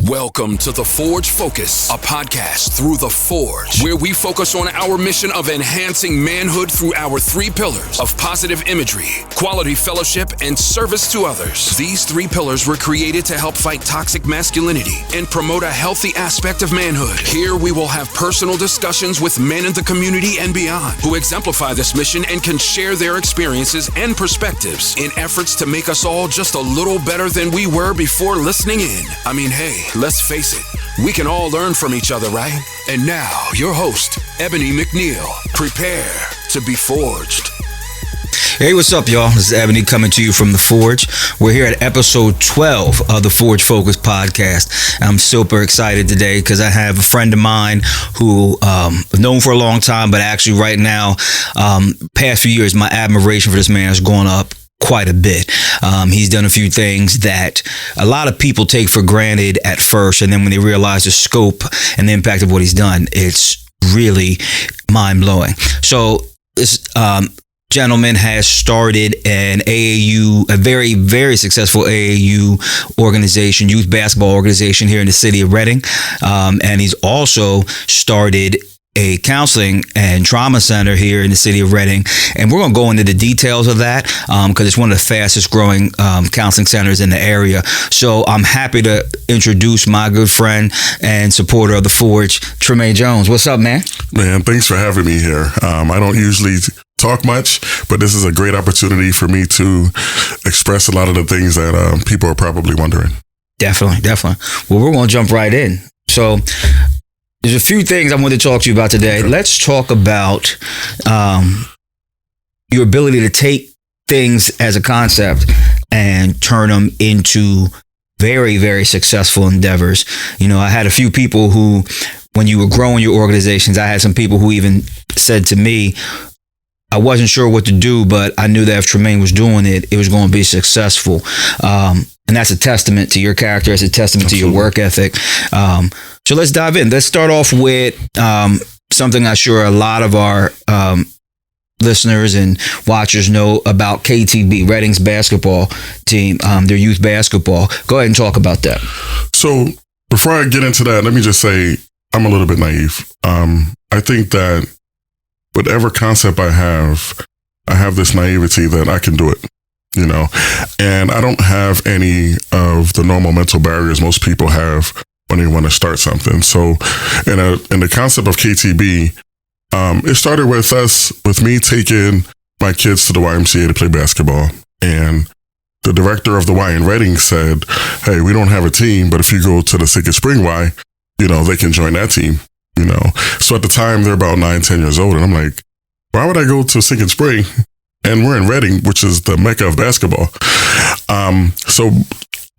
Welcome to The Forge Focus, a podcast through The Forge, where we focus on our mission of enhancing manhood through our three pillars of positive imagery, quality fellowship, and service to others. These three pillars were created to help fight toxic masculinity and promote a healthy aspect of manhood. Here we will have personal discussions with men in the community and beyond who exemplify this mission and can share their experiences and perspectives in efforts to make us all just a little better than we were before listening in. I mean, hey, let's face it, we can all learn from each other, right? And now, your host, Ebony McNeil. Prepare to be forged. Hey, what's up, y'all? This is Ebony coming to you from The Forge. We're here at episode 12 of the Forge Focus podcast. I'm super excited today because I have a friend of mine who I've known for a long time, but actually right now, past few years, my admiration for this man has gone up quite a bit. He's done a few things that a lot of people take for granted at first, and then when they realize the scope and the impact of what he's done, it's really mind-blowing. So this gentleman has started an AAU, a very, very successful AAU organization, youth basketball organization here in the city of Reading, and he's also started a counseling and trauma center here in the city of Reading. And we're going to go into the details of that because it's one of the fastest growing counseling centers in the area. So I'm happy to introduce my good friend and supporter of The Forge, Tremayne Jones. What's up, man? Man, thanks for having me here. I don't usually talk much, but this is a great opportunity for me to express a lot of the things that people are probably wondering. Definitely. Well, we're going to jump right in. So there's a few things I want to talk to you about today. Okay. Let's talk about your ability to take things as a concept and turn them into very, very successful endeavors. You know, I had a few people who, when you were growing your organizations, I had some people who even said to me, I wasn't sure what to do, but I knew that if Tremayne was doing it, it was going to be successful. And that's a testament to your character. It's a testament to your work ethic. So let's dive in. Let's start off with something I'm sure a lot of our listeners and watchers know about KTB, Reading's basketball team, their youth basketball. Go ahead and talk about that. So before I get into that, let me just say I'm a little bit naive. I think that whatever concept I have this naivety that I can do it, you know, and I don't have any of the normal mental barriers most people have when they want to start something. So in the concept of KTB, it started with me taking my kids to the YMCA to play basketball. And the director of the Y in Reading said, hey, we don't have a team, but if you go to the Secret Spring Y, you know, they can join that team, you know. So at the time, they're about 9-10 years old. And I'm like, why would I go to Secret Spring? And we're in Reading, which is the mecca of basketball. So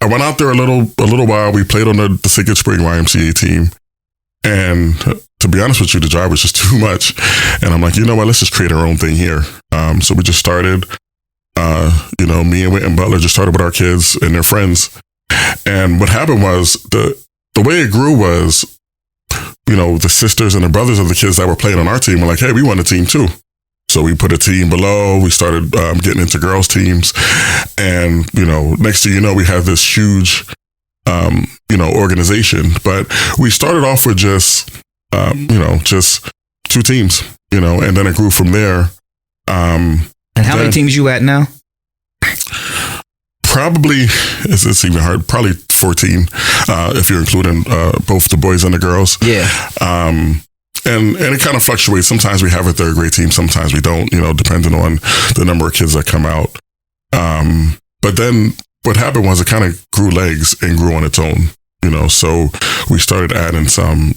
I went out there a little while. We played on the Secret Spring YMCA team. And to be honest with you, the job was just too much. And I'm like, you know what, let's just create our own thing here. So we just started, you know, me and Whit Butler just started with our kids and their friends. And what happened was the way it grew was, you know, the sisters and the brothers of the kids that were playing on our team were like, hey, we want a team too. So we put a team below. We started getting into girls' teams. And, you know, next thing you know, we had this huge, you know, organization. But we started off with just, you know, just 2 teams, you know, and then it grew from there. And how many teams you at now? Probably, it's even hard, probably 14, if you're including both the boys and the girls. Yeah. And it kind of fluctuates. Sometimes we have a third grade team, sometimes we don't, you know, depending on the number of kids that come out. But then what happened was it kind of grew legs and grew on its own, you know. So we started adding some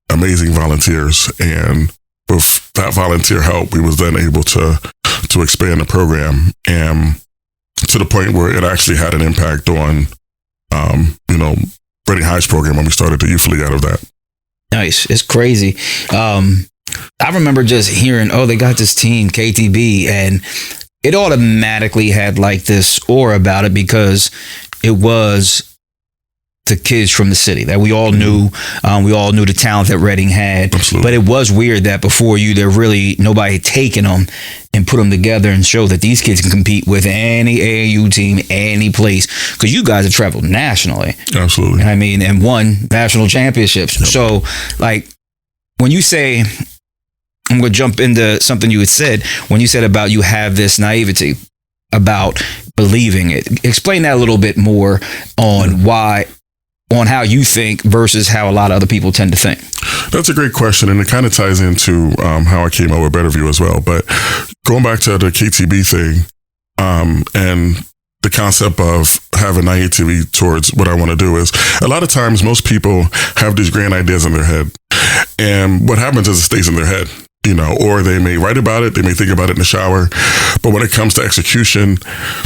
amazing volunteers, and with that volunteer help, we was then able to expand the program, and to the point where it actually had an impact on, you know, Reading High's program when we started the youth league out of that. Nice. It's crazy. I remember just hearing, oh, they got this team, KTB, and it automatically had like this aura about it because it was the kids from the city that we all knew. We all knew the talent that Reading had. Absolutely. But it was weird that before you, nobody had taken them and put them together and show that these kids can compete with any AAU team, any place. Because you guys have traveled nationally. Absolutely. I mean, and won national championships. Yep. So, like, when you say, I'm going to jump into something you had said, when you said about you have this naivety about believing it. Explain that a little bit more on how you think versus how a lot of other people tend to think. That's a great question, and it kind of ties into how I came up with Betterview as well. But going back to the KTB thing, and the concept of having naivety towards what I want to do is, a lot of times most people have these grand ideas in their head, and what happens is it stays in their head. Or they may write about it, they may think about it in the shower, but when it comes to execution,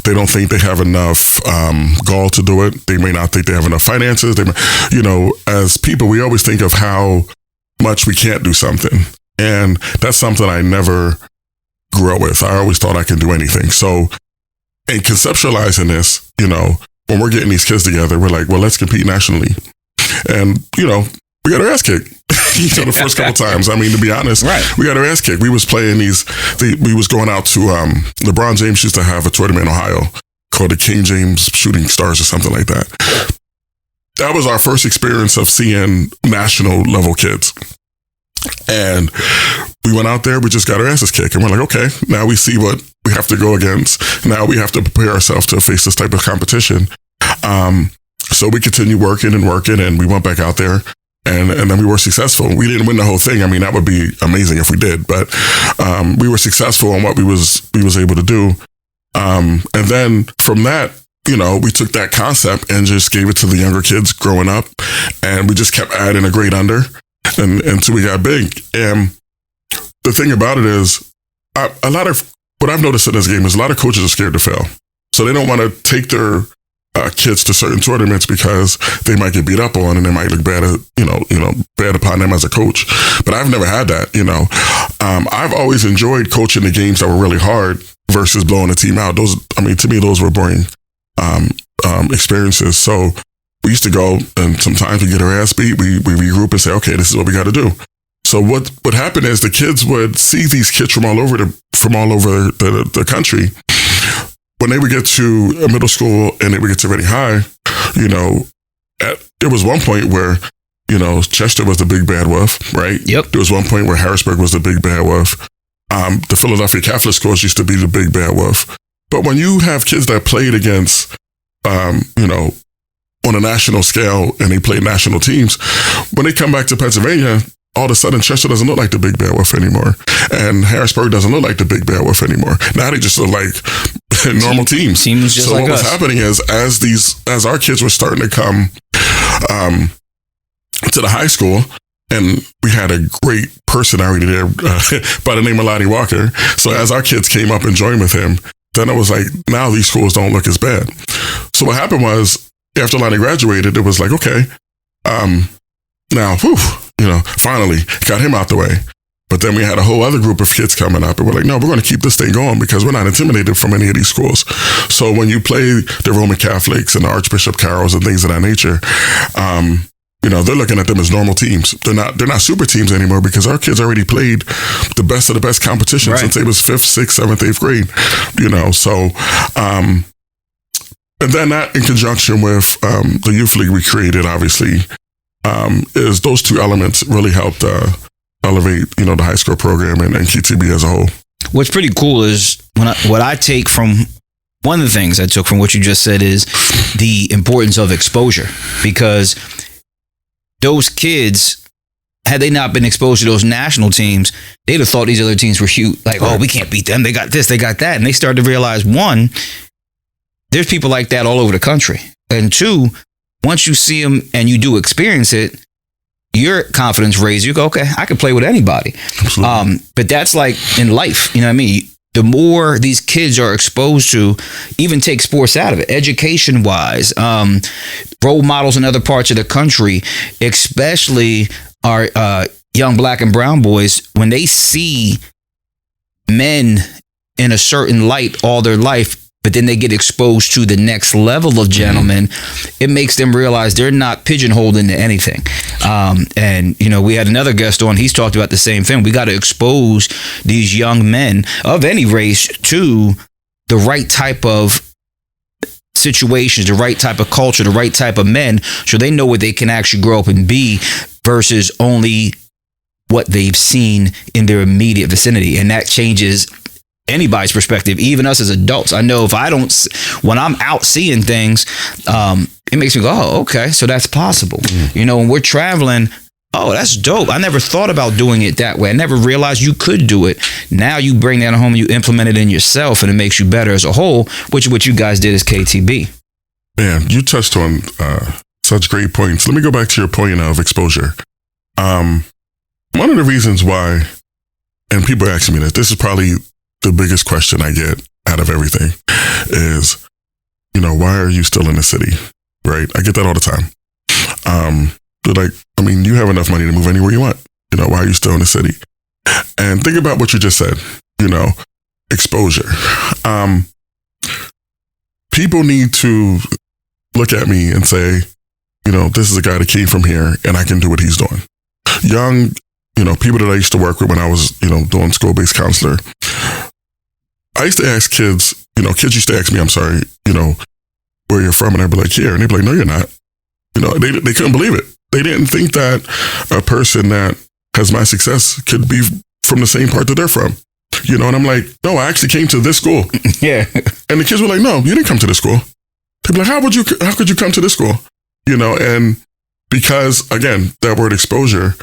they don't think they have enough gall to do it. They may not think they have enough finances. As people, we always think of how much we can't do something. And that's something I never grew up with. I always thought I could do anything. So in conceptualizing this, when we're getting these kids together, we're like, well, let's compete nationally. And, we got our ass kicked. The first couple times. I mean, to be honest, right. We got our ass kicked. We was playing we was going out to, LeBron James used to have a tournament in Ohio called the King James Shooting Stars or something like that. That was our first experience of seeing national level kids. And we went out there, we just got our asses kicked. And we're like, okay, now we see what we have to go against. Now we have to prepare ourselves to face this type of competition. So we continued working, and we went back out there. And then we were successful. We didn't win the whole thing. I mean, that would be amazing if we did, but we were successful in what we was able to do. And then from that, we took that concept and just gave it to the younger kids growing up, and we just kept adding a grade under until we got big. And the thing about it is, a lot of what I've noticed in this game is a lot of coaches are scared to fail, so they don't want to take their kids to certain tournaments because they might get beat up on and they might look bad, bad upon them as a coach. But I've never had that. I've always enjoyed coaching the games that were really hard versus blowing a team out. To me, those were boring experiences. So we used to go, and sometimes we get our ass beat. We regroup and say, okay, this is what we got to do. So what happened is the kids would see these kids from all over the country. When they would get to middle school and they would get to Reading High, there was one point where, Chester was the big bad wolf, right? Yep. There was one point where Harrisburg was the big bad wolf. The Philadelphia Catholic schools used to be the big bad wolf. But when you have kids that played against, on a national scale and they played national teams, when they come back to Pennsylvania, all of a sudden Chester doesn't look like the big bad wolf anymore. And Harrisburg doesn't look like the big bad wolf anymore. Now they just look like normal teams. Teams just so like what us. was happening is as our kids were starting to come to the high school, and we had a great personality there by the name of Lonnie Walker. So as our kids came up and joined with him, then it was like, now these schools don't look as bad. So what happened was, after Lonnie graduated, it was like, okay, now, finally got him out the way. But then we had a whole other group of kids coming up, and we're like, no, we're going to keep this thing going because we're not intimidated from any of these schools. So when you play the Roman Catholics and the Archbishop Carrolls and things of that nature, they're looking at them as normal teams. They're not super teams anymore because our kids already played the best of the best competition since they was 5th, 6th, 7th, 8th grade. So, and then that in conjunction with the youth league we created, obviously, is those two elements really helped elevate, the high school program and KTB as a whole. What's pretty cool is what I take from one of the things I took from what you just said is the importance of exposure, because those kids, had they not been exposed to those national teams, they'd have thought these other teams were huge. Like, oh, we can't beat them. They got this, they got that. And they started to realize, one, there's people like that all over the country. And two, once you see them and you do experience it, your confidence raises. You go, okay, I can play with anybody. But that's like in life, you know what I mean? The more these kids are exposed to, even take sports out of it, education-wise, role models in other parts of the country, especially our young black and brown boys, when they see men in a certain light all their life, but then they get exposed to the next level of gentlemen, it makes them realize they're not pigeonholed into anything. And, you know, we had another guest on, he's talked about the same thing. We got to expose these young men of any race to the right type of situations, the right type of culture, the right type of men, so they know what they can actually grow up and be versus only what they've seen in their immediate vicinity. And that changes anybody's perspective, even us as adults. I know if I don't, when I'm out seeing things, it makes me go, oh, okay, so that's possible. You know, when we're traveling, oh, that's dope. I never thought about doing it that way. I never realized you could do it. Now you bring that home, you implement it in yourself, and it makes you better as a whole, which is what you guys did as KTB. Man, you touched on such great points. Let me go back to your point of exposure. One of the reasons why, and people ask me this is probably the biggest question I get out of everything is, you know, why are you still in the city? Right? I get that all the time. They're like, I mean, you have enough money to move anywhere you want. You know, why are you still in the city? And think about what you just said, you know, exposure. People need to look at me and say, you know, this is a guy that came from here and I can do what he's doing. Young, you know, people that I used to work with when I was, you know, doing school-based counselor, I used to ask kids, you know, kids used to ask me, I'm sorry, you know, where you're from. And I'd be like, here. And they'd be like, no, you're not. You know, they couldn't believe it. They didn't think that a person that has my success could be from the same part that they're from. You know, and I'm like, no, I actually came to this school. Yeah. And the kids were like, no, you didn't come to this school. They'd be like, how could you come to this school? You know, and because, again, that word exposure,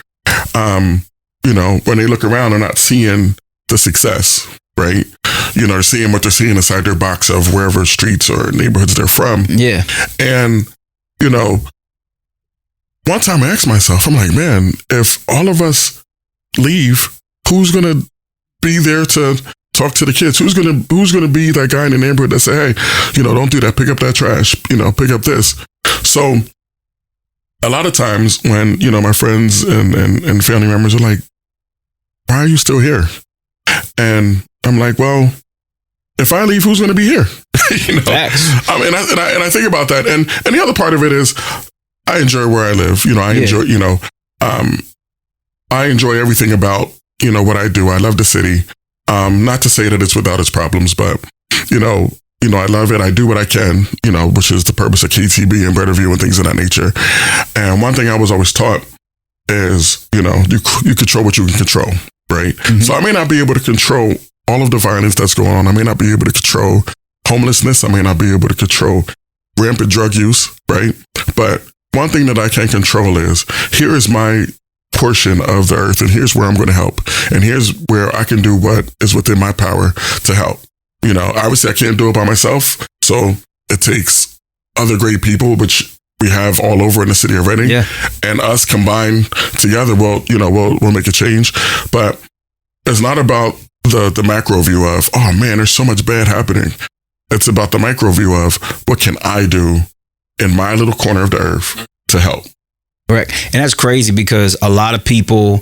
you know, when they look around, they're not seeing the success, right? You know, they're seeing what they're seeing inside their box of wherever streets or neighborhoods they're from. Yeah. And, you know, one time I asked myself, I'm like, man, if all of us leave, who's going to be there to talk to the kids? Who's going to be that guy in the neighborhood that say, hey, you know, don't do that. Pick up that trash, you know, pick up this. So a lot of times when, you know, my friends and family members are like, why are you still here? And I'm like, well, if I leave, who's going to be here? You know, and I think about that. And the other part of it is I enjoy where I live. You know, I enjoy, you know, I enjoy everything about, you know, what I do. I love the city. Not to say that it's without its problems, but, you know, I love it. I do what I can, you know, which is the purpose of KTB and Better View and things of that nature. And one thing I was always taught is, you know, you control what you can control, right? Mm-hmm. So I may not be able to control all of the violence that's going on. I may not be able to control homelessness. I may not be able to control rampant drug use, right? But one thing that I can control is, here is my portion of the earth, and here's where I'm going to help. And here's where I can do what is within my power to help. You know, obviously I can't do it by myself. So it takes other great people, which we have all over in the city of Reading, and us combined together, we'll make a change. But it's not about the macro view of, oh man, there's so much bad happening. It's about the micro view of, what can I do in my little corner of the earth to help? Correct. And that's crazy because a lot of people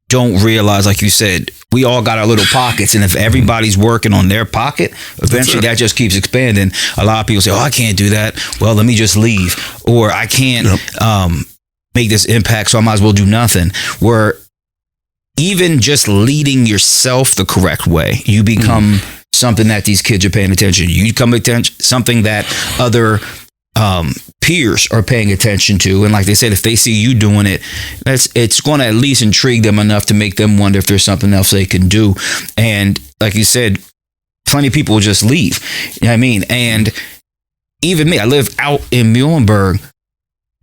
don't realize, like you said, we all got our little pockets. And if everybody's working on their pocket, eventually that just keeps expanding. A lot of people say, oh, I can't do that. Well, let me just leave. Or I can't make this impact, so I might as well do nothing. Where even just leading yourself the correct way, you become something that these kids are paying attention to. You become something that other peers are paying attention to. And like they said, if they see you doing it, it's going to at least intrigue them enough to make them wonder if there's something else they can do. And like you said, plenty of people will just leave. You know what I mean? And even me, I live out in Muhlenberg,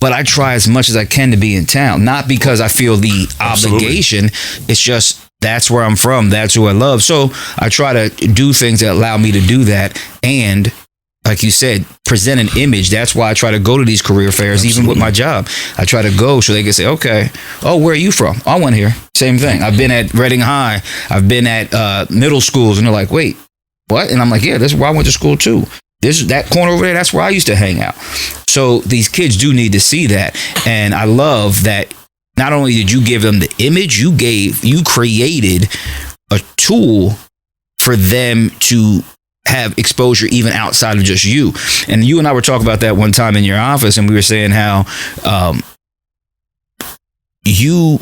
but I try as much as I can to be in town. Not because I feel the obligation. It's just, that's where I'm from. That's who I love. So I try to do things that allow me to do that. And like you said, present an image. That's why I try to go to these career fairs, even with my job. I try to go so they can say, okay, oh, where are you from? I went here. Same thing. I've been at Reading High. I've been at middle schools. And they're like, wait, what? And I'm like, yeah, that's where I went to school too. That corner over there, that's where I used to hang out. So these kids do need to see that. And I love that not only did you give them the image, you created a tool for them to have exposure even outside of just you. And you and I were talking about that one time in your office, and we were saying how you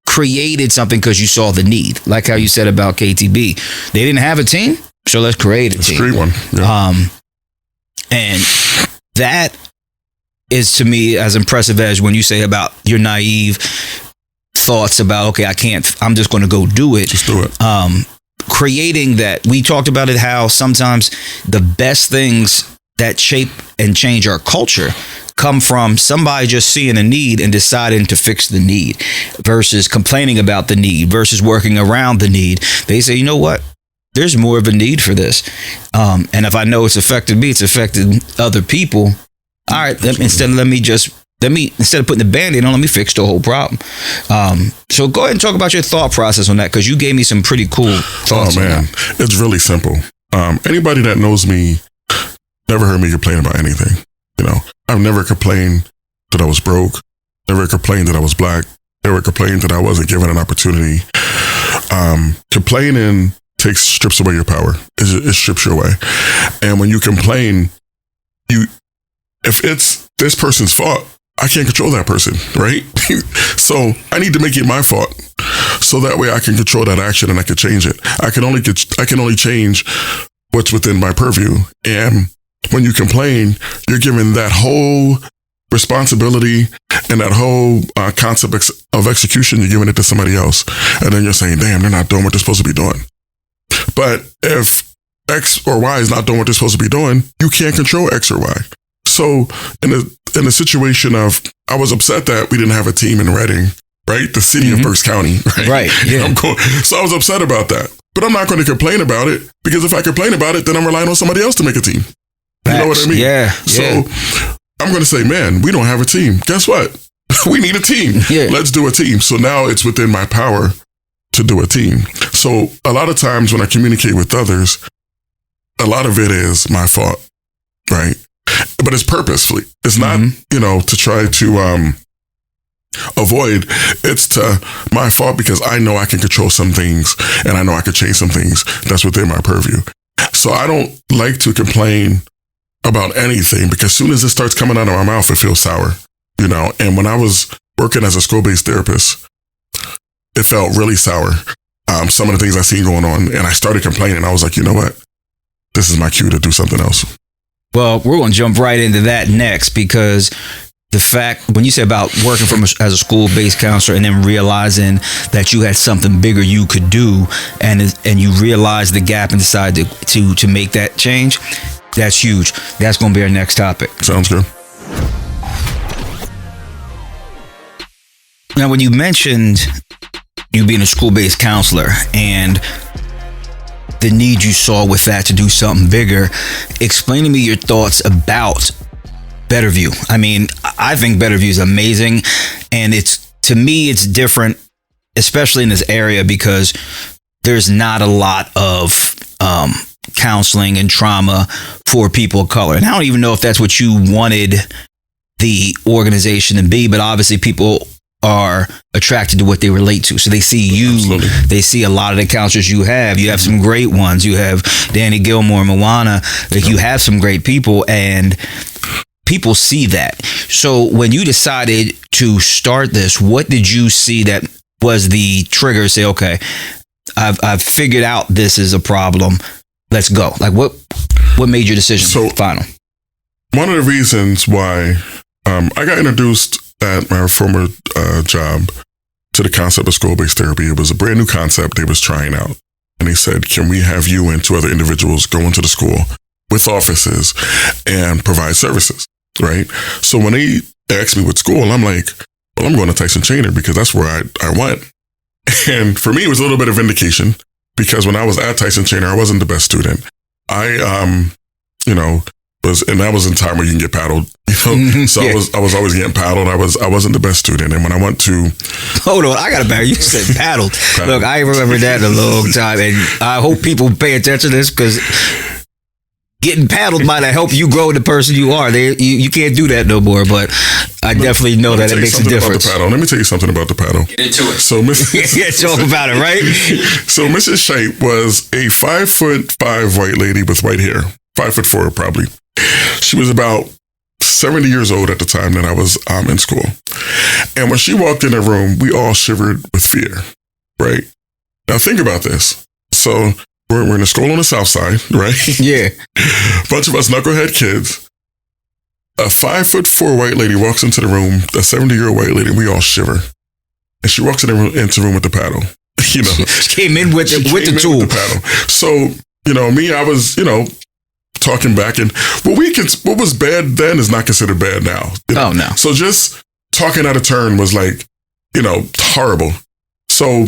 created something because you saw the need, like how you said about KTB. They didn't have a team, so let's create a team. Let's create one. Yeah. And that is, to me, as impressive as when you say about your naive thoughts about, okay, I'm just going to go do it. Just do it. Creating that, we talked about it, how sometimes the best things that shape and change our culture come from somebody just seeing a need and deciding to fix the need versus complaining about the need versus working around the need. They say, you know what? There's more of a need for this. And if I know it's affected me, it's affected other people. All right, instead of putting the Band-Aid on, let me fix the whole problem. So go ahead and talk about your thought process on that, because you gave me some pretty cool thoughts. Oh man, it's really simple. Anybody that knows me never heard me complain about anything. You know, I've never complained that I was broke, never complained that I was black, never complained that I wasn't given an opportunity. Complaining strips away your power. It strips you away. And when you complain, if it's this person's fault, I can't control that person, right? So I need to make it my fault, so that way I can control that action and I can change it. I can only change what's within my purview. And when you complain, you're giving that whole responsibility and that whole concept of execution, you're giving it to somebody else. And then you're saying, damn, they're not doing what they're supposed to be doing. But if X or Y is not doing what they're supposed to be doing, you can't control X or Y. So in the situation of, I was upset that we didn't have a team in Reading, right? The city of Berks County, right? Right. Yeah. So I was upset about that. But I'm not going to complain about it, because if I complain about it, then I'm relying on somebody else to make a team. You know what I mean? Yeah. So I'm going to say, man, we don't have a team. Guess what? We need a team. Yeah. Let's do a team. So now it's within my power to do a team. So a lot of times when I communicate with others, a lot of it is my fault, right? But it's purposefully. It's not, to try to avoid. It's to my fault, because I know I can control some things and I know I can change some things that's within my purview. So I don't like to complain about anything, because as soon as it starts coming out of my mouth, it feels sour, And when I was working as a school-based therapist, it felt really sour. Some of the things I seen going on, and I started complaining. I was like, you know what? This is my cue to do something else. Well, we're going to jump right into that next, because the fact, when you say about working as a school-based counselor and then realizing that you had something bigger you could do, and you realized the gap and decided to make that change, that's huge. That's going to be our next topic. Sounds good. Now, when you mentioned you being a school-based counselor and the need you saw with that to do something bigger, explain to me your thoughts about Betterview. I mean, I think Betterview is amazing, and to me it's different, especially in this area, because there's not a lot of counseling and trauma for people of color. And I don't even know if that's what you wanted the organization to be, but obviously people are attracted to what they relate to. So they see you, Absolutely. They see a lot of the counselors you have. You have some great ones. You have Danny Gilmore, Moana. Like, you have some great people, and people see that. So when you decided to start this, what did you see that was the trigger? Say, okay, I've figured out this is a problem. Let's go. Like, what made your decision final? One of the reasons why I got introduced at my former job to the concept of school-based therapy. It was a brand new concept they was trying out. And they said, can we have you and two other individuals go into the school with offices and provide services, right? So when they asked me what school, I'm like, well, I'm going to Tyson Chainer, because that's where I went. And for me, it was a little bit of vindication, because when I was at Tyson Chainer, I wasn't the best student. And that was in time where you can get paddled, So yeah. I was always getting paddled. I wasn't the best student. And when I went to... Hold on, I got to back. You said paddled. Look, I remember that in a long time. And I hope people pay attention to this, because getting paddled might have helped you grow the person you are. You can't do that no more. But I definitely know that it makes a difference. Let me tell you something about the paddle. Get into it. So talk about it, right? So Mrs. Shape was a 5'5" white lady with white hair, 5'4" probably. She was about 70 years old at the time that I was in school. And when she walked in the room, we all shivered with fear, right? Now think about this. So we're in a school on the south side, right? Yeah. A bunch of us knucklehead kids. A 5'4" white lady walks into the room, a 70-year-old white lady, and we all shiver. And she walks into the room with the paddle. She came in with the tool. With the paddle. So, me, I was, talking back, and what was bad then is not considered bad now. Oh, no. So just talking out of turn was like, horrible. So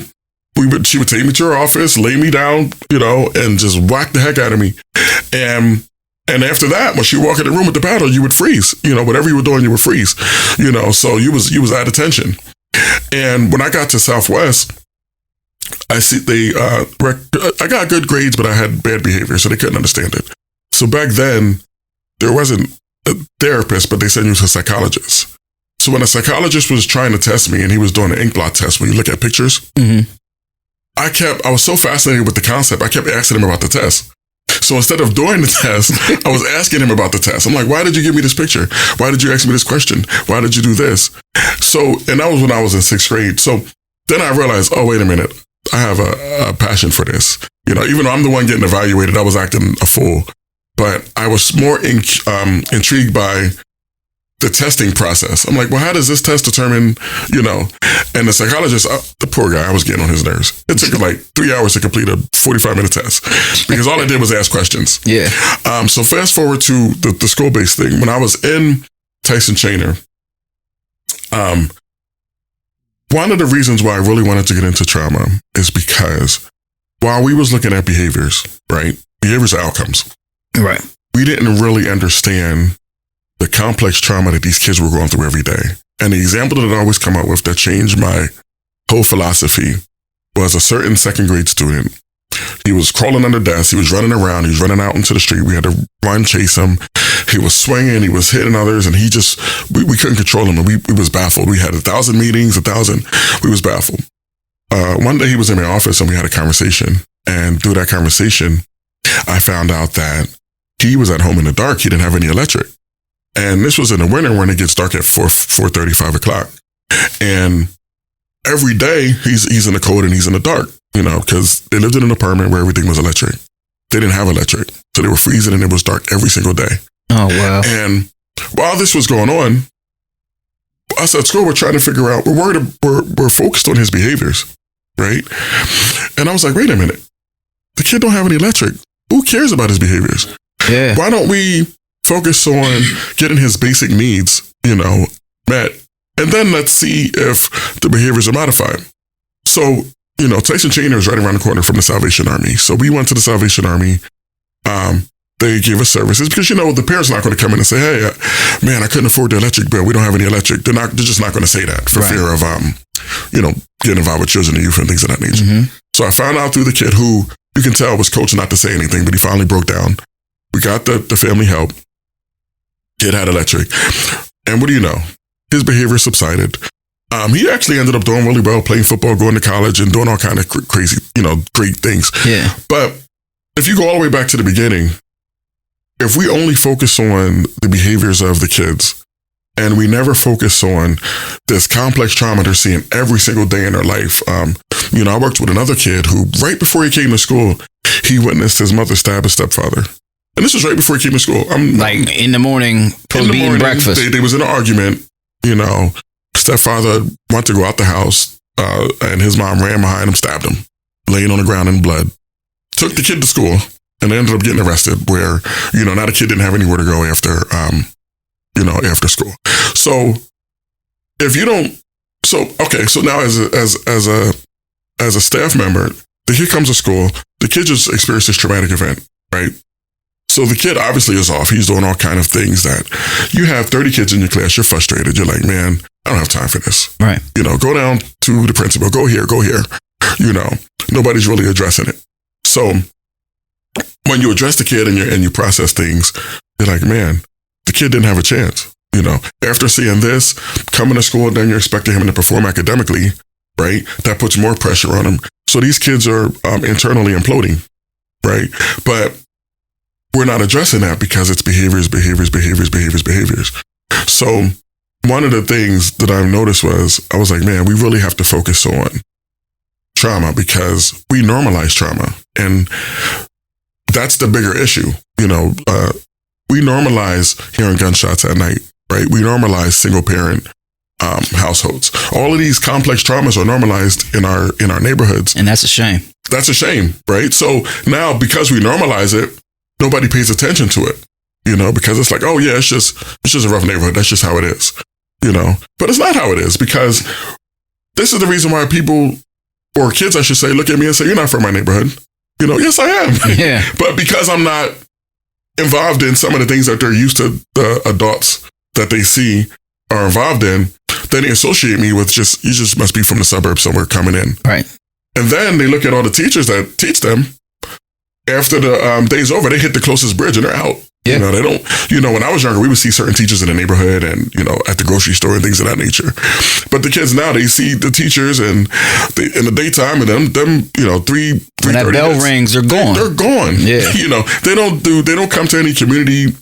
she would take me to her office, lay me down, and just whack the heck out of me. And after that, when she walked in the room with the paddle, you would freeze. Whatever you were doing, you would freeze. So you was at attention. And when I got to Southwest, I got good grades, but I had bad behavior, so they couldn't understand it. So back then, there wasn't a therapist, but they sent you to a psychologist. So when a psychologist was trying to test me, and he was doing an ink blot test, when you look at pictures, mm-hmm. I was so fascinated with the concept, I kept asking him about the test. So instead of doing the test, I was asking him about the test. I'm like, why did you give me this picture? Why did you ask me this question? Why did you do this? So, and that was when I was in 6th grade. So then I realized, oh, wait a minute. I have a passion for this. Even though I'm the one getting evaluated, I was acting a fool. But I was more intrigued by the testing process. I'm like, well, how does this test determine, And the psychologist, the poor guy, I was getting on his nerves. It took him like 3 hours to complete a 45-minute test because all I did was ask questions. Yeah. So fast forward to the school-based thing. When I was in Tyson Chainer, one of the reasons why I really wanted to get into trauma is because while we was looking at behaviors, right? Behaviors are outcomes. Right. We didn't really understand the complex trauma that these kids were going through every day. And the example that I always come up with that changed my whole philosophy was a certain 2nd grade student. He was crawling under desks. He was running around. He was running out into the street. We had to run, chase him. He was swinging. He was hitting others. And we couldn't control him. And we was baffled. We had 1,000 meetings, we was baffled. One day he was in my office and we had a conversation. And through that conversation, I found out that he was at home in the dark. He didn't have any electric. And this was in the winter when it gets dark at 4:30, 5 o'clock. And every day he's in the cold and he's in the dark, because they lived in an apartment where everything was electric. They didn't have electric. So they were freezing and it was dark every single day. Oh, wow. And while this was going on, us at school were trying to figure out, we're focused on his behaviors, right? And I was like, wait a minute. The kid don't have any electric. Who cares about his behaviors? Yeah. Why don't we focus on getting his basic needs, met? And then let's see if the behaviors are modified. So, Tyson Chainer is right around the corner from the Salvation Army. So we went to the Salvation Army. They gave us services because, the parents are not going to come in and say, hey, man, I couldn't afford the electric bill. We don't have any electric. They're just not going to say that for fear of, getting involved with children and youth and things of that nature. Mm-hmm. So I found out through the kid who you can tell was coached not to say anything, but he finally broke down. We got the family help. Kid had electric. And what do you know? His behavior subsided. He actually ended up doing really well, playing football, going to college, and doing all kind of crazy, great things. Yeah. But if you go all the way back to the beginning, if we only focus on the behaviors of the kids and we never focus on this complex trauma they're seeing every single day in their life. I worked with another kid who, right before he came to school, he witnessed his mother stab his stepfather. And this was right before he came to school. In the morning, eating breakfast. They was in an argument, stepfather wanted to go out the house, and his mom ran behind him, stabbed him, laying on the ground in blood. Took the kid to school, and they ended up getting arrested where, now the kid didn't have anywhere to go after school. So if you don't, so now as a staff member, the kid comes to school, the kid just experienced this traumatic event, right? So the kid obviously is off. He's doing all kind of things that you have 30 kids in your class. You're frustrated. You're like, man, I don't have time for this. Right. Go down to the principal, go here. Nobody's really addressing it. So when you address the kid and you process things, you're like, man, the kid didn't have a chance. You know, after seeing this, coming to school, then you're expecting him to perform academically, right? That puts more pressure on him. So these kids are internally imploding, right? But we're not addressing that because it's behaviors. So one of the things that I've noticed was, I was like, man, we really have to focus on trauma because we normalize trauma. And that's the bigger issue. You know, we normalize hearing gunshots at night, right? We normalize single parent households. All of these complex traumas are normalized in our neighborhoods. And that's a shame. That's a shame, right? So now because we normalize it, nobody pays attention to it, you know, because it's like, oh yeah, it's just a rough neighborhood. That's just how it is, you know. But it's not how it is, because this is the reason why people, or kids I should say, look at me and say, you're not from my neighborhood. You know, yes I am. Yeah. But because I'm not involved in some of the things that they're used to, the adults that they see are involved in, then they associate me with you just must be from the suburbs somewhere coming in. Right. And then they look at all the teachers that teach them. After the day's over, they hit the closest bridge and they're out. Yeah. You know, they don't, you know, when I was younger, we would see certain teachers in the neighborhood and, you know, at the grocery store and things of that nature. But the kids now, they see the teachers and in the daytime, and them, you know, 3:30. When that bell rings, they're gone. They're gone. Yeah. You know, they don't come to any community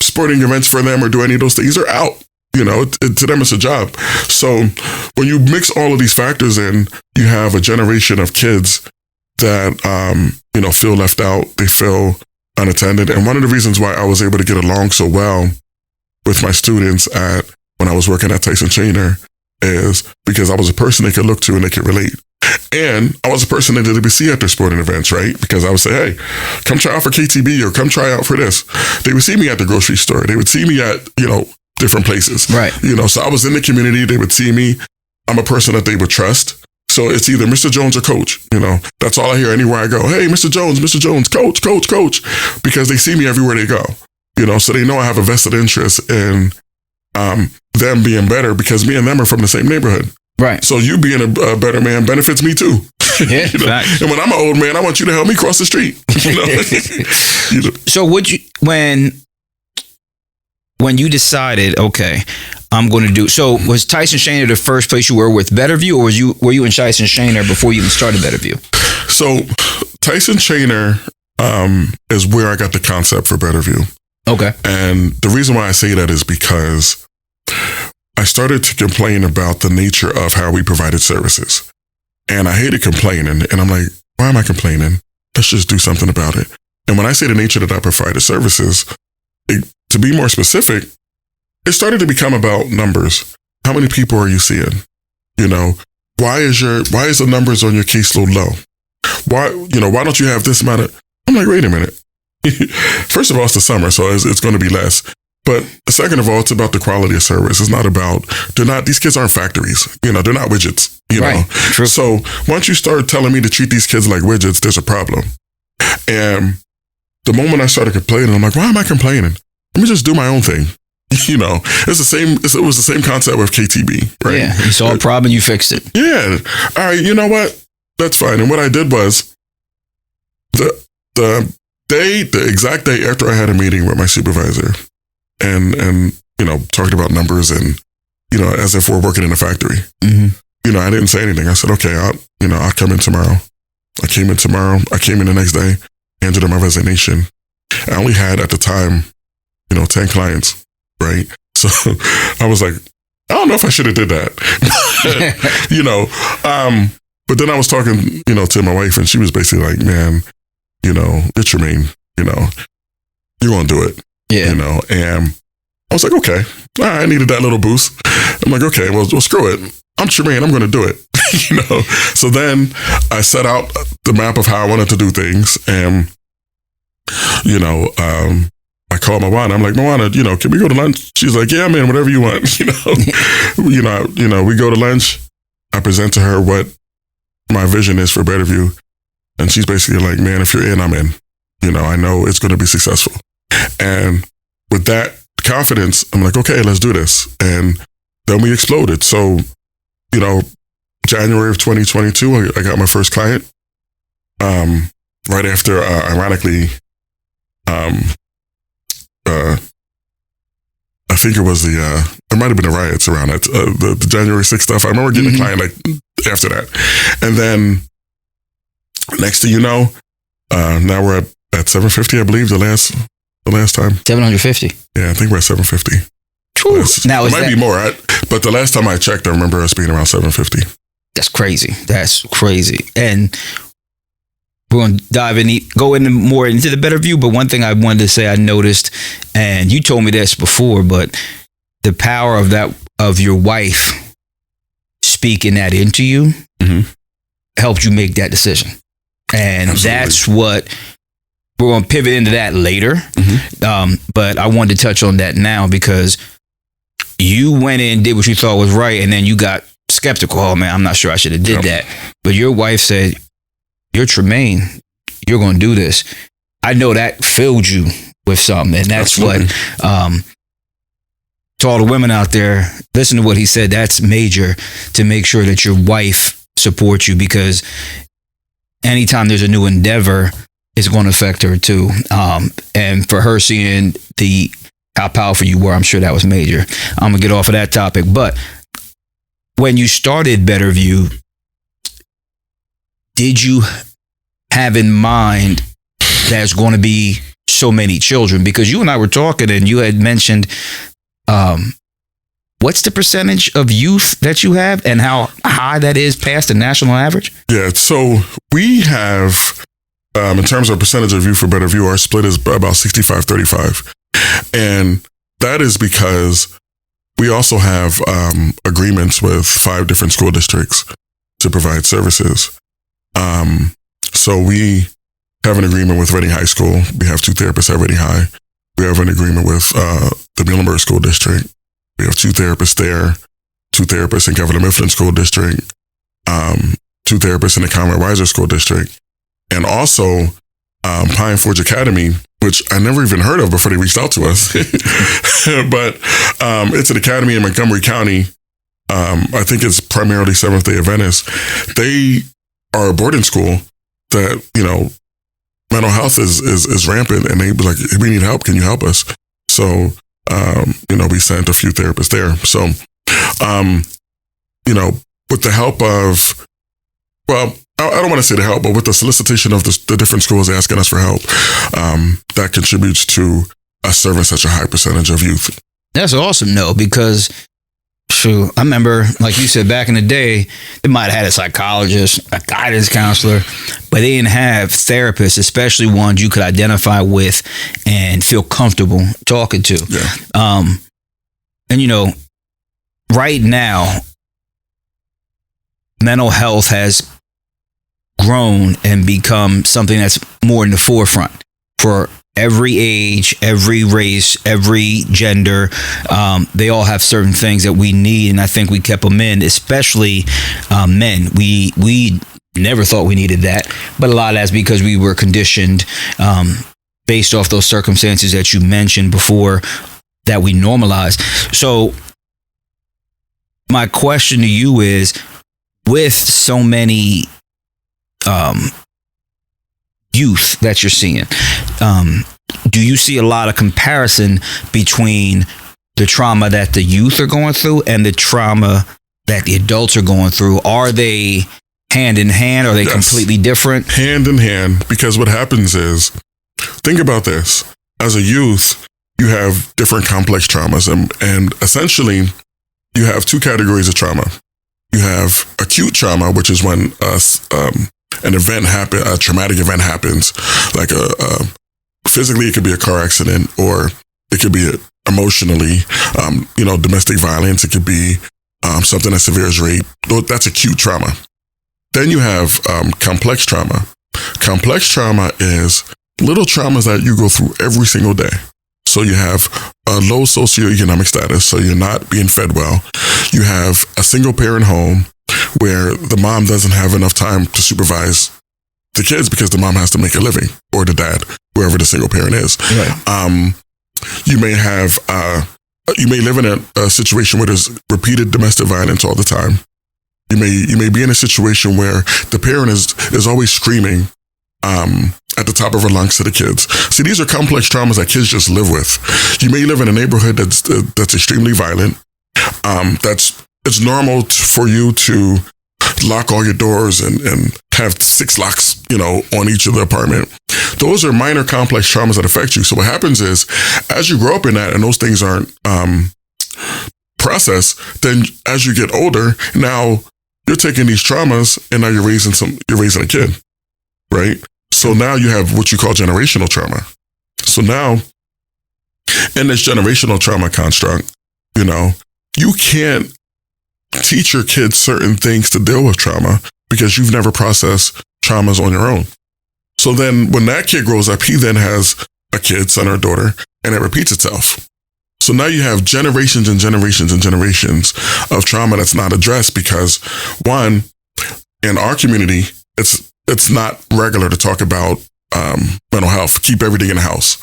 sporting events for them or do any of those things. They're out. You know, to them, it's a job. So when you mix all of these factors in, you have a generation of kids that, you know, feel left out. They feel unattended. And one of the reasons why I was able to get along so well with my students when I was working at Tyson Trainer is because I was a person they could look to and they could relate. And I was a person that they would see at their sporting events, right? Because I would say, hey, come try out for KTB or come try out for this. They would see me at the grocery store. They would see me at, you know, different places. Right. You know, so I was in the community. They would see me. I'm a person that they would trust. So it's either Mr. Jones or Coach. You know, that's all I hear anywhere I go. Hey, Mr. Jones, Coach, because they see me everywhere they go. You know, so they know I have a vested interest in them being better because me and them are from the same neighborhood. Right. So you being a better man benefits me too. Yeah. You know? And when I'm an old man, I want you to help me cross the street. You know? You know? So when you decided, okay, I'm going to do, so was Tyson Shaner the first place you were with Betterview, or were you in Tyson Shaner before you even started Betterview? So Tyson Shaner is where I got the concept for Betterview. Okay. And the reason why I say that is because I started to complain about the nature of how we provided services. And I hated complaining. And I'm like, why am I complaining? Let's just do something about it. And when I say the nature that I provided services, to be more specific, it started to become about numbers. How many people are you seeing? You know, why is the numbers on your caseload low? Why don't you have this amount of, I'm like, wait a minute. First of all, it's the summer, so it's going to be less. But second of all, it's about the quality of service. It's not about, these kids aren't factories. You know, they're not widgets, you know. True. So once you start telling me to treat these kids like widgets, there's a problem. And the moment I started complaining, I'm like, why am I complaining? Let me just do my own thing. You know, it was the same concept with KTB, right? Yeah, you saw a problem, you fixed it. Yeah. All right, you know what? That's fine. And what I did was the exact day after I had a meeting with my supervisor and you know, talked about numbers and, you know, as if we're working in a factory. Mm-hmm. You know, I didn't say anything. I said, okay, I'll come in tomorrow. I came in tomorrow. I came in the next day, handed in my resignation. I only had at the time, you know, 10 clients, right? So I was like, I don't know if I should have did that, you know. But then I was talking, you know, to my wife, and she was basically like, man, you know, it's Tremayne, you know, you're going to do it. Yeah. You know, and I was like, okay, I needed that little boost. I'm like, okay, well screw it. I'm Tremayne, I'm going to do it. You know? So then I set out the map of how I wanted to do things. And, you know, I called Moana. I'm like, Moana, you know, can we go to lunch? She's like, yeah, man, whatever you want. You know, we go to lunch. I present to her what my vision is for Betterview. And she's basically like, man, if you're in, I'm in. You know, I know it's going to be successful. And with that confidence, I'm like, okay, let's do this. And then we exploded. So, you know, January of 2022, I got my first client. Right after, ironically, I think it was it might have been the riots around that, the January 6th stuff. I remember getting a client like after that. And then next thing you know, now we're at 750, I believe, the last time. 750. Yeah, I think we're at 750. Now it might be more, but the last time I checked, I remember us being around 750. That's crazy. That's crazy. And we're going to go more into the better view. But one thing I wanted to say, I noticed, and you told me this before, but the power of your wife speaking that into you helped you make that decision. And Absolutely. That's what we're going to pivot into that later. But I wanted to touch on that now because you went in, did what you thought was right, and then you got skeptical. Oh man, I'm not sure I should have did that. But your wife said, "You're Tremayne. You're going to do this." I know that filled you with something, and that's Absolutely. What. To all the women out there, listen to what he said. That's major to make sure that your wife supports you, because anytime there's a new endeavor, it's going to affect her too. And for her seeing how powerful you were, I'm sure that was major. I'm gonna get off of that topic, but when you started Better View, did you have in mind there's going to be so many children? Because you and I were talking, and you had mentioned, what's the percentage of youth that you have, and how high that is past the national average? Yeah, so we have, in terms of percentage of youth for Better View, our split is about 65-35. And that is because we also have agreements with 5 different school districts to provide services. So we have an agreement with Reading High School. We have 2 therapists at Reading High. We have an agreement with the Muhlenberg School District. We have 2 therapists there, 2 therapists in Governor Mifflin School District, 2 therapists in the Conrad Weiser School District, and also Pine Forge Academy, which I never even heard of before they reached out to us. But it's an academy in Montgomery County. I think it's primarily Seventh-day Adventist. They are a boarding school that, mental health is rampant, and they be like, "We need help. Can you help us?" So, we sent a few therapists there. So, with the help of, well, I don't want to say the help, but with the solicitation of the different schools asking us for help, that contributes to us serving such a high percentage of youth. That's awesome, though, because shoot, I remember, like you said, back in the day, they might have had a psychologist, a guidance counselor, but they didn't have therapists, especially ones you could identify with and feel comfortable talking to. Yeah. And right now, mental health has grown and become something that's more in the forefront for every age, every race, every gender. They all have certain things that we need, and I think we kept them in, especially men. We never thought we needed that, but a lot of that's because we were conditioned based off those circumstances that you mentioned before that we normalized. So my question to you is, with so many youth that you're seeing, do you see a lot of comparison between the trauma that the youth are going through and the trauma that the adults are going through? Are they hand in hand? Are they completely different? Hand in hand, because what happens is, think about this. As a youth, you have different complex traumas, and essentially you have 2 categories of trauma. You have acute trauma, which is when an event happens, a traumatic event happens, like physically it could be a car accident, or it could be emotionally, domestic violence. It could be something as severe as rape. That's acute trauma. Then you have complex trauma. Complex trauma is little traumas that you go through every single day. So you have a low socioeconomic status, so you're not being fed well. You have a single parent home where the mom doesn't have enough time to supervise the kids because the mom has to make a living, or the dad, wherever the single parent is. Right. You may have, you may live in a situation where there's repeated domestic violence all the time. You may be in a situation where the parent is always screaming at the top of her lungs to the kids. See, these are complex traumas that kids just live with. You may live in a neighborhood that's extremely violent. It's normal for you to lock all your doors and have 6 locks, on each of the apartment. Those are minor complex traumas that affect you. So what happens is, as you grow up in that and those things aren't processed, then as you get older, now you're taking these traumas and now you're raising a kid, right? So now you have what you call generational trauma. So now in this generational trauma construct, you can't teach your kids certain things to deal with trauma because you've never processed traumas on your own. So then when that kid grows up, he then has a kid, son or daughter, and it repeats itself. So now you have generations and generations and generations of trauma that's not addressed because, one, in our community, it's not regular to talk about mental health. Keep everything in the house,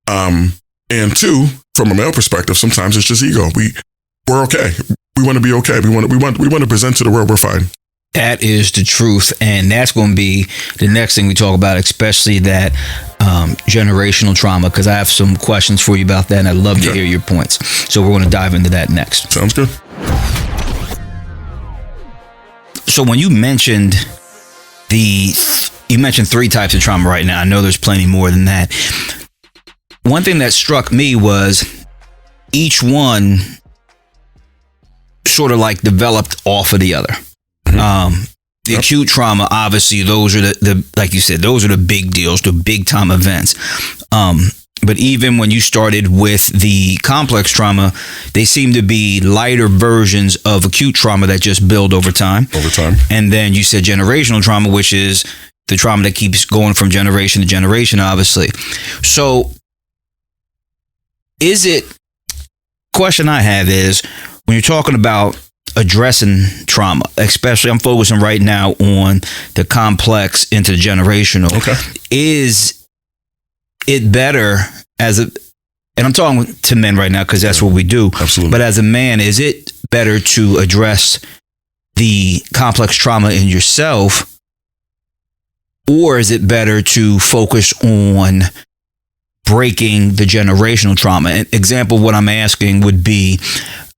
and two, from a male perspective, sometimes it's just ego. We're okay. We want to be okay. We want to present to the world we're fine. That is the truth, and that's going to be the next thing we talk about, especially that generational trauma, because I have some questions for you about that, and I'd love to hear your points. So we're going to dive into that next. Sounds good. So when you mentioned 3 types of trauma right now, I know there's plenty more than that. One thing that struck me was each one sort of like developed off of the other. The acute trauma, obviously, those are the like you said, those are the big deals, the big time events. But even when you started with the complex trauma, they seem to be lighter versions of acute trauma that just build over time. And then you said generational trauma, which is the trauma that keeps going from generation to generation, obviously. So question I have is, when you're talking about addressing trauma, especially I'm focusing right now on the complex into the generational, is it better and I'm talking to men right now because that's what we do. Absolutely. But as a man, is it better to address the complex trauma in yourself, or is it better to focus on breaking the generational trauma? An example of what I'm asking would be,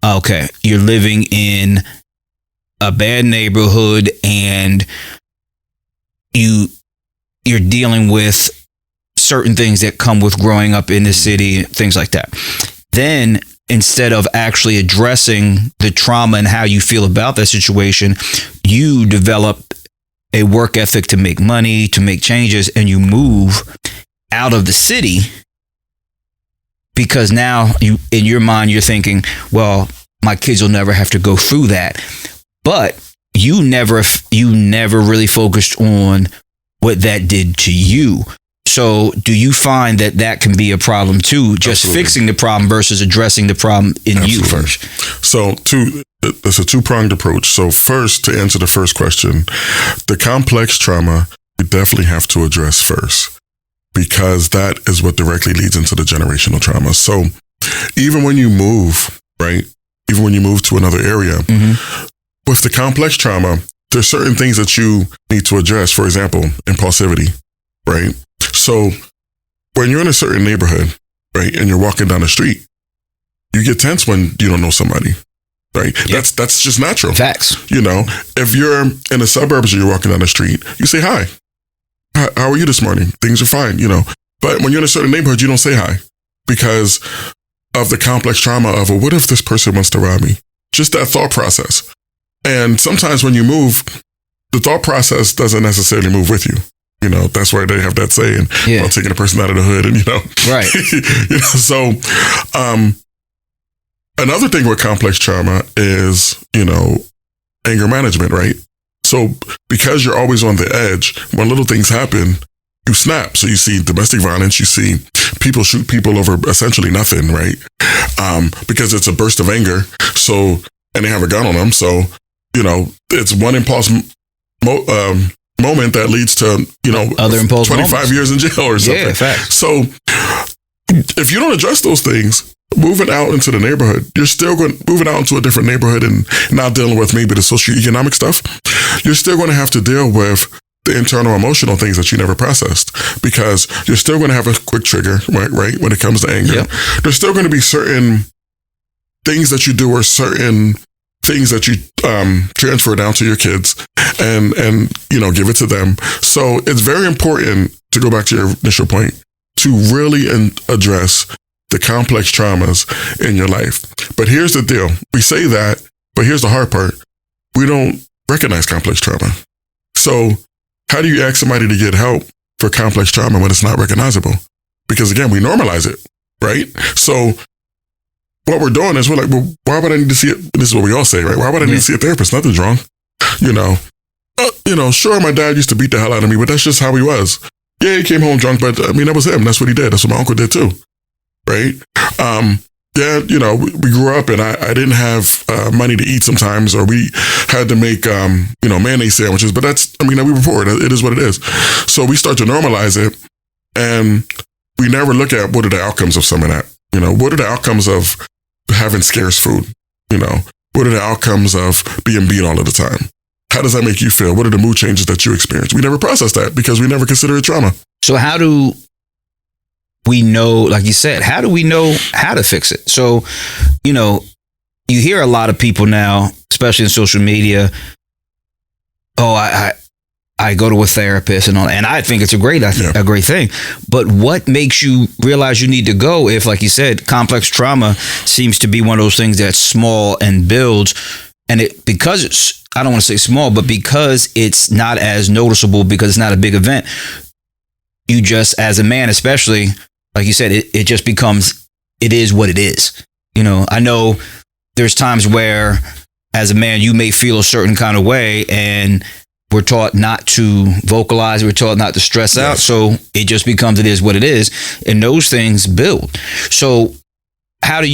okay, you're living in a bad neighborhood and you're dealing with certain things that come with growing up in the city, things like that. Then instead of actually addressing the trauma and how you feel about that situation, you develop a work ethic to make money, to make changes, and you move out of the city. Because now in your mind, you're thinking, well, my kids will never have to go through that. But you never really focused on what that did to you. So do you find that can be a problem too? Just Absolutely. Fixing the problem versus addressing the problem in Absolutely. you first. So it's a two-pronged approach. So first, to answer the first question, the complex trauma, we definitely have to address first, because that is what directly leads into the generational trauma. So even when you move, right? Even when you move to another area, with the complex trauma, there's certain things that you need to address. For example, impulsivity, right? So when you're in a certain neighborhood, right, and you're walking down the street, you get tense when you don't know somebody, right? Yep. That's just natural. Facts. If you're in the suburbs and you're walking down the street, you say hi. How are you this morning? Things are fine, But when you're in a certain neighborhood, you don't say hi because of the complex trauma of, well, what if this person wants to rob me? Just that thought process. And sometimes when you move, the thought process doesn't necessarily move with you. That's why they have that saying about taking a person out of the hood and, Right. So another thing with complex trauma is, anger management, right? So because you're always on the edge, when little things happen, you snap. So you see domestic violence, you see people shoot people over essentially nothing, right? Because it's a burst of anger. So, and they have a gun on them. So, it's one impulse moment that leads to, other impulse 25 moments. years in jail or something. Yeah, facts. So if you don't address those things, moving out into the neighborhood, you're still moving out into a different neighborhood and not dealing with maybe the socioeconomic stuff. You're still going to have to deal with the internal emotional things that you never processed, because you're still going to have a quick trigger, right? When it comes to anger, Yep. There's still going to be certain things that you do or certain things that you transfer down to your kids and give it to them. So it's very important, to go back to your initial point, to really address the complex traumas in your life. But here's the deal. We say that, but here's the hard part. We don't recognize complex trauma. So how do you ask somebody to get help for complex trauma when it's not recognizable? Because again, we normalize it, right? So what we're doing is we're like, well, why would I need to see it? This is what we all say, right? Why would I need to see a therapist? Nothing's wrong. Sure, my dad used to beat the hell out of me, but that's just how he was. Yeah, he came home drunk, but that was him. That's what he did. That's what my uncle did too, right? We grew up and I didn't have money to eat sometimes, or we had to make, mayonnaise sandwiches, but we were poor. It is what it is. So we start to normalize it, and we never look at what are the outcomes of some of that. What are the outcomes of having scarce food? What are the outcomes of being beat all of the time? How does that make you feel? What are the mood changes that you experience? We never process that because we never consider it trauma. So how do we know, like you said, how do we know how to fix it? So, you hear a lot of people now, especially in social media, I go to a therapist and all, and I think it's a great thing. But what makes you realize you need to go if, like you said, complex trauma seems to be one of those things that's small and builds, and because it's, I don't want to say small, but because it's not as noticeable, because it's not a big event, you just, as a man especially, like you said, it just becomes, it is what it is. I know there's times where as a man, you may feel a certain kind of way, and we're taught not to vocalize, we're taught not to stress out. So it just becomes, it is what it is. And those things build. So how do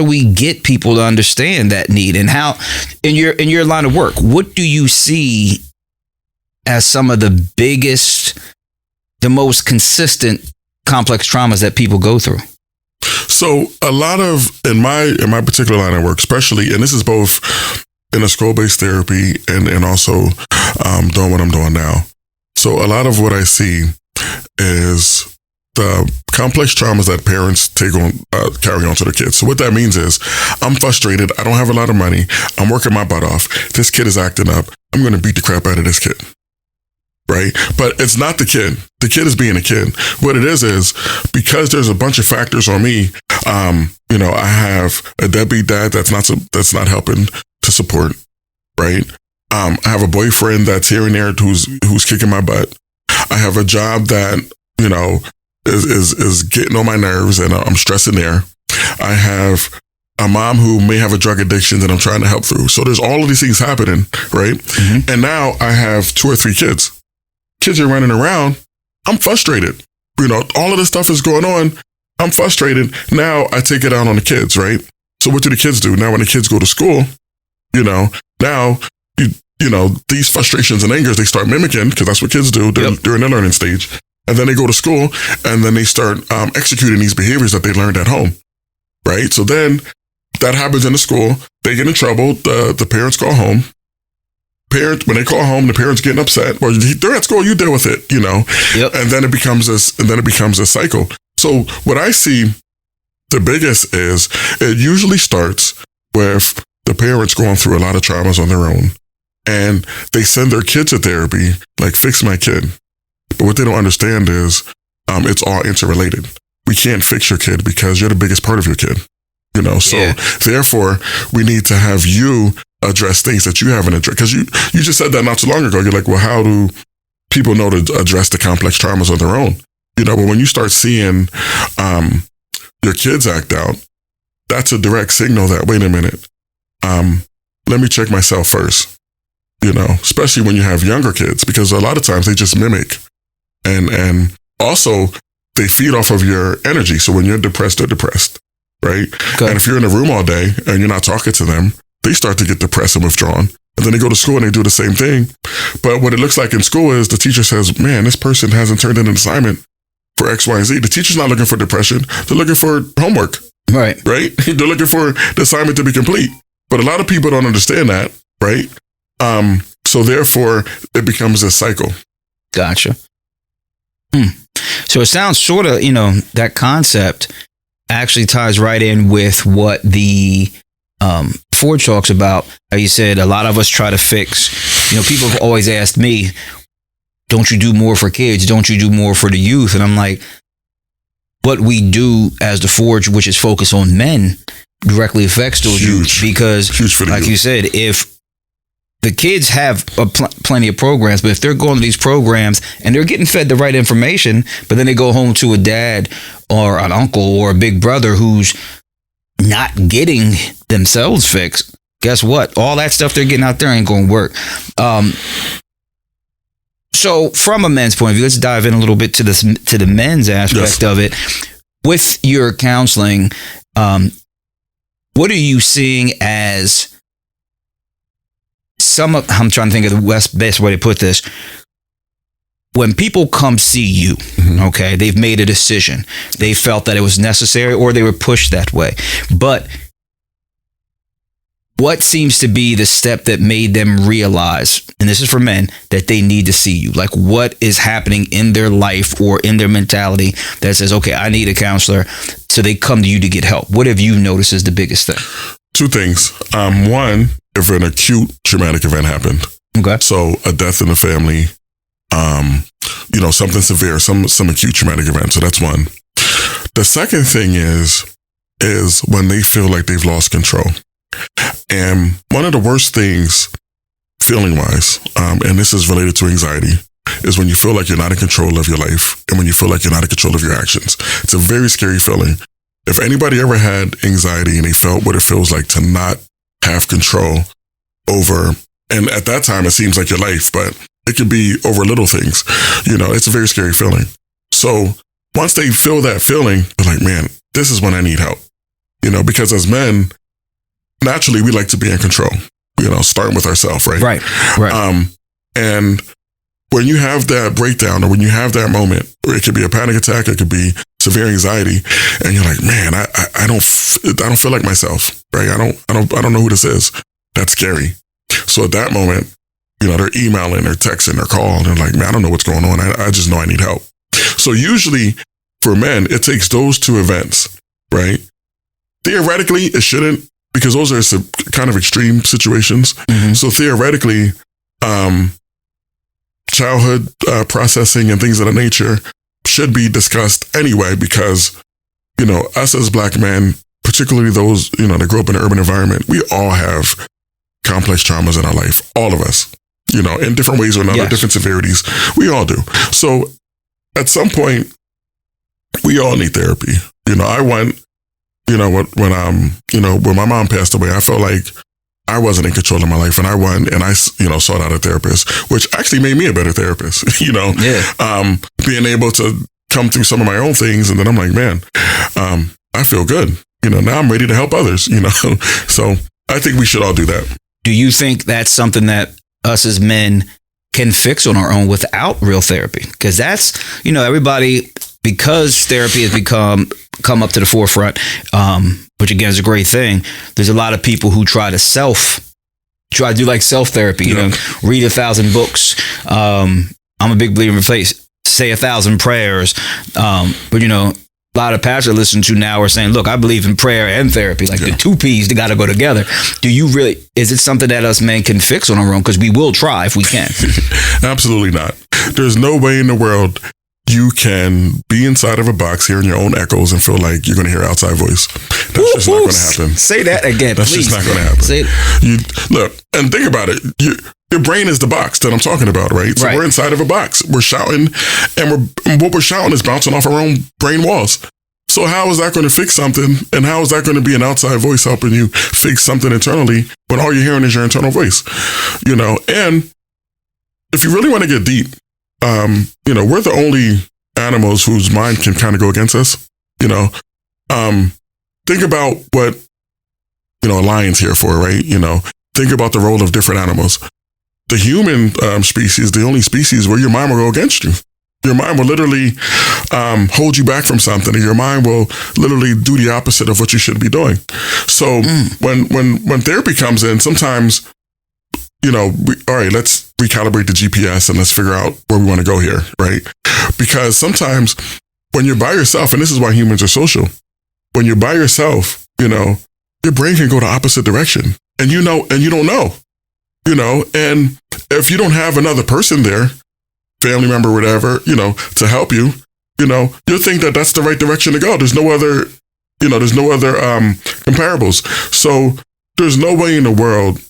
we get people to understand that need? And how, in your line of work, what do you see as some of the biggest, the most consistent complex traumas that people go through? So a lot of, in my particular line of work, especially, and this is both in a school-based therapy and also doing what I'm doing now. So a lot of what I see is the complex traumas that parents carry on to their kids. So what that means is, I'm frustrated. I don't have a lot of money. I'm working my butt off. This kid is acting up. I'm going to beat the crap out of this kid. Right? But it's not the kid. The kid is being a kid. What it is because there's a bunch of factors on me. I have a deadbeat dad that's not helping to support. Right? I have a boyfriend that's here and there who's kicking my butt. I have a job that, is getting on my nerves, and I'm stressing there. I have a mom who may have a drug addiction that I'm trying to help through. So there's all of these things happening, right? Mm-hmm. And now I have 2 or 3 kids. Kids are running around. I'm frustrated. All of this stuff is going on. I'm frustrated. Now I take it out on the kids, right? So what do the kids do? Now when the kids go to school, now these frustrations and angers, they start mimicking, because that's what kids do during their learning stage. And then they go to school, and then they start executing these behaviors that they learned at home, right? So then that happens in the school. They get in trouble. The parents call home. When they call home, the parents getting upset. Well, they're at school. You deal with it, Yep. And then it becomes a cycle. So what I see, the biggest is, it usually starts with the parents going through a lot of traumas on their own, and they send their kids to therapy, like, fix my kid. But what they don't understand is, it's all interrelated. We can't fix your kid because you're the biggest part of your kid, So therefore, we need to have you address things that you haven't addressed. Because you just said that not too long ago. You're like, well, how do people know to address the complex traumas on their own? But when you start seeing your kids act out, that's a direct signal that, wait a minute, let me check myself first. Especially when you have younger kids, because a lot of times they just mimic. And also, they feed off of your energy. So when you're depressed, they're depressed, right? Okay. And if you're in a room all day and you're not talking to them, they start to get depressed and withdrawn. And then they go to school and they do the same thing. But what it looks like in school is, the teacher says, man, this person hasn't turned in an assignment for X, Y, and Z. The teacher's not looking for depression. They're looking for homework. Right? They're looking for the assignment to be complete. But a lot of people don't understand that, right? So therefore, it becomes a cycle. Gotcha. So it sounds sort of, that concept actually ties right in with what the Forge talks about. How you said a lot of us try to fix, people have always asked me, don't you do more for kids? Don't you do more for the youth? And I'm like, what we do as the Forge, which is focused on men, directly affects those youth. Because, like you said, if the kids have plenty of programs, but if they're going to these programs and they're getting fed the right information, but then they go home to a dad or an uncle or a big brother who's not getting themselves fixed, guess what? All that stuff they're getting out there ain't going to work. So from a men's point of view, let's dive in a little bit to the men's aspect of it. With your counseling, what are you seeing as I'm trying to think of the best way to put this. When people come see you, okay, they've made a decision. They felt that it was necessary or they were pushed that way. But what seems to be the step that made them realize, and this is for men, that they need to see you? Like, what is happening in their life or in their mentality that says, okay, I need a counselor, so they come to you to get help? What have you noticed is the biggest thing? Two things. One, if an acute traumatic event happened. Okay. So a death in the family, something severe, some acute traumatic event. So that's one. The second thing is when they feel like they've lost control. And one of the worst things, feeling-wise, and this is related to anxiety, is when you feel like you're not in control of your life and when you feel like you're not in control of your actions. It's a very scary feeling. If anybody ever had anxiety and they felt what it feels like to not have control over, and at that time it seems like your life, but it could be over little things, it's a very scary feeling. So once they feel that feeling, they're like, man, this is when I need help, because as men, naturally we like to be in control, starting with ourselves, right? Right. And when you have that breakdown or when you have that moment, or it could be a panic attack, it could be severe anxiety, and you're like, man, I don't feel like myself, right? I don't know who this is. That's scary. So at that moment, they're emailing, they're texting, they're calling, they're like, man, I don't know what's going on. I just know I need help. So usually for men, it takes those two events, right? Theoretically, it shouldn't, because those are some kind of extreme situations. Mm-hmm. So theoretically, childhood processing and things of that nature should be discussed anyway, because, us as Black men, particularly those, that grew up in an urban environment, we all have complex traumas in our life. All of us, in different ways or another, yes. Different severities. We all do. So at some point, we all need therapy. I went, when my mom passed away, I felt like I wasn't in control of my life, and I went and I, sought out a therapist, which actually made me a better therapist, being able to come through some of my own things. And then I'm like, man, I feel good. Now I'm ready to help others, so I think we should all do that. Do you think that's something that us as men can fix on our own without real therapy? Because that's, everybody, because therapy has come up to the forefront, which again is a great thing. There's a lot of people who try to do like self-therapy, read 1,000 books. I'm a big believer in say 1,000 prayers. But a lot of pastors I listen to now are saying, look, I believe in prayer and therapy, like the two P's, they got to go together. Is it something that us men can fix on our own? Because we will try if we can. Absolutely not. There's no way in the world you can be inside of a box hearing your own echoes and feel like you're going to hear an outside voice. That's just not going to happen. Say that again, That's please. just not going to happen. Look, and think about it. Your brain is the box that I'm talking about, right? So We're inside of a box. We're shouting, and what we're shouting is bouncing off our own brain walls. So how is that going to fix something? And how is that going to be an outside voice helping you fix something internally when all you're hearing is your internal voice? And if you really want to get deep, we're the only animals whose mind can kind of go against us. Think about what, a lion's here for, right? Think about the role of different animals. The human species, the only species where your mind will go against you. Your mind will literally hold you back from something, and your mind will literally do the opposite of what you should be doing. So when therapy comes in, sometimes, all right, let's recalibrate the GPS and let's figure out where we want to go here, right? Because sometimes when you're by yourself, and this is why humans are social, when you're by yourself, your brain can go the opposite direction, and you don't know, and if you don't have another person there, family member, whatever, to help you, you'll think that that's the right direction to go. There's no other comparables. So there's no way in the world,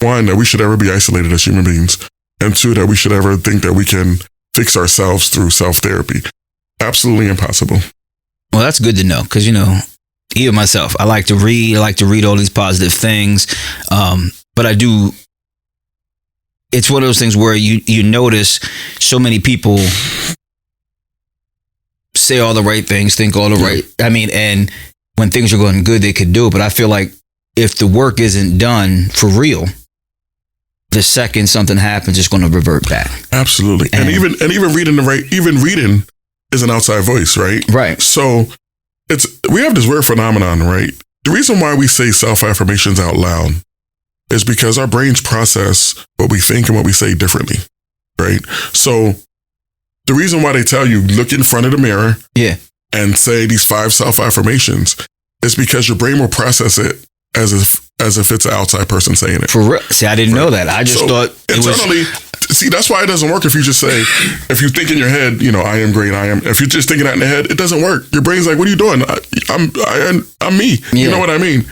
one, that we should ever be isolated as human beings, and two, that we should ever think that we can fix ourselves through self-therapy. Absolutely impossible. Well, that's good to know, because, even myself, I like to read all these positive things, but it's one of those things where you notice so many people say all the right things, think all the right, and when things are going good, they could do it, but I feel like if the work isn't done for real, the second something happens, it's going to revert back. Absolutely. And even reading is an outside voice, right? Right. So we have this weird phenomenon, right? The reason why we say self-affirmations out loud is because our brains process what we think and what we say differently, right? So the reason why they tell you, look in front of the mirror and say these 5 self-affirmations is because your brain will process it as if it's an outside person saying it. For real? See, I didn't know that. I just thought internally. See, that's why it doesn't work if you just say, if you think in your head, I am great, if you're just thinking that in the head, it doesn't work. Your brain's like, what are you doing? I'm me. Yeah. You know what I mean?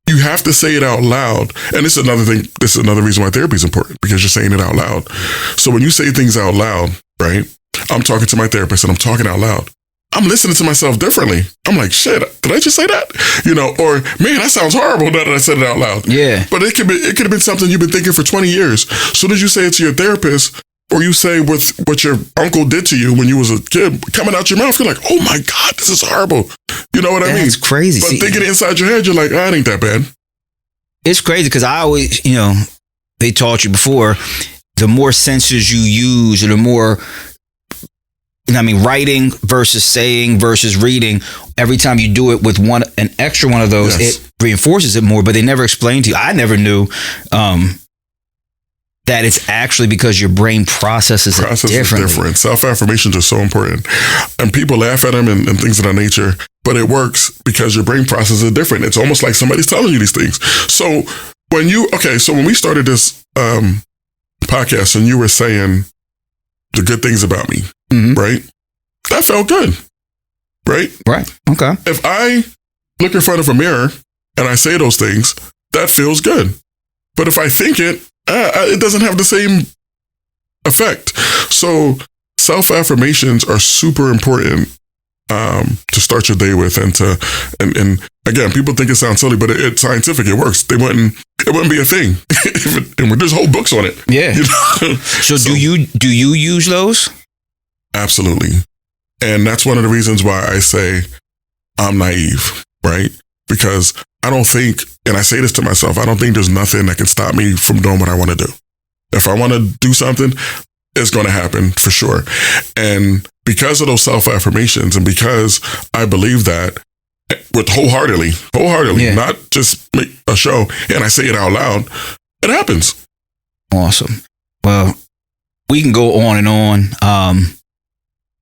You have to say it out loud. And this is another thing. This is another reason why therapy is important, because you're saying it out loud. So when you say things out loud, right? I'm talking to my therapist and I'm talking out loud. I'm listening to myself differently. I'm like, shit, did I just say that? Or man, that sounds horrible now that I said it out loud. Yeah. But it could have been something you've been thinking for 20 years. As soon as you say it to your therapist, or you say what your uncle did to you when you was a kid, coming out your mouth, you're like, oh my God, this is horrible. You know what I mean? It's crazy. But thinking it inside your head, you're like, it ain't that bad. It's crazy because I always, they taught you before, the more senses you use, or the more, writing versus saying versus reading, every time you do it with an extra one of those, it reinforces it more, but they never explained to you. I never knew that it's actually because your brain processes it differently. Different. Self-affirmations are so important. And people laugh at them and things of that nature, but it works because your brain processes it different. It's almost like somebody's telling you these things. So when we started this podcast and you were saying the good things about me, right? That felt good, right? Right. Okay. If I look in front of a mirror and I say those things, that feels good. But if I think it doesn't have the same effect. So self-affirmations are super important to start your day with, and again, people think it sounds silly, but it's scientific. It works. It wouldn't be a thing. And there's whole books on it. Yeah. So do you use those? Absolutely. And that's one of the reasons why I say I'm naive, right? Because I don't think, and I say this to myself, I don't think there's nothing that can stop me from doing what I want to do. If I want to do something, it's going to happen for sure. And because of those self-affirmations, and because I believe that with wholeheartedly, not just make a show and I say it out loud, it happens. Awesome. Well, we can go on and on.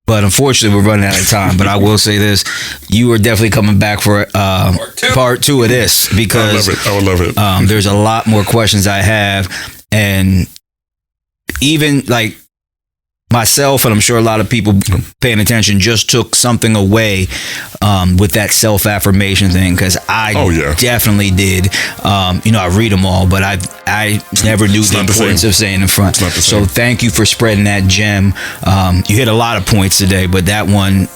But unfortunately, we're running out of time. But I will say this: you are definitely coming back for part two of this, because I would love it. There's a lot more questions I have, and even like myself, and I'm sure a lot of people paying attention, just took something away with that self-affirmation thing, because I definitely did. I read them all, but I never knew the importance of saying in front. So thank you for spreading that gem. You hit a lot of points today, but that one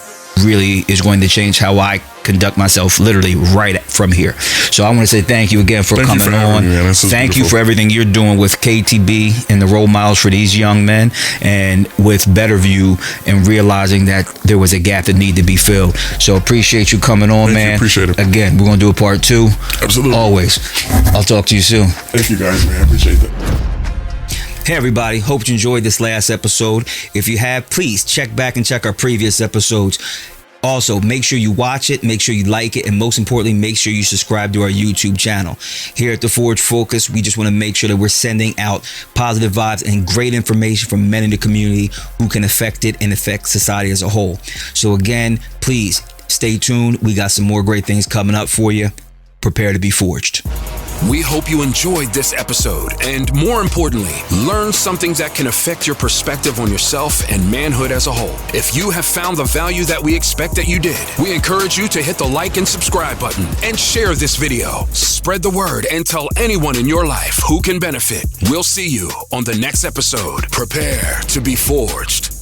really is going to change how I conduct myself literally right from here. So I want to say thank you again for coming on. Thank you for everything you're doing with KTB and the role models for these young men, and with Better View, and realizing that there was a gap that needed to be filled. So appreciate you coming on, man. Appreciate it. Again, we're going to do a part 2. Absolutely. Always. I'll talk to you soon. Thank you guys, man. I appreciate that. Hey everybody, hope you enjoyed this last episode. If you have, please check back and check our previous episodes. Also, make sure you watch it, make sure you like it, and most importantly, make sure you subscribe to our YouTube channel. Here at The Forge Focus, we just want to make sure that we're sending out positive vibes and great information from men in the community who can affect it and affect society as a whole. So again, please stay tuned. We got some more great things coming up for you. Prepare to be forged. We hope you enjoyed this episode and, more importantly, learned something that can affect your perspective on yourself and manhood as a whole. If you have found the value that we expect that you did, we encourage you to hit the like and subscribe button and share this video. Spread the word and tell anyone in your life who can benefit. We'll see you on the next episode. Prepare to be forged.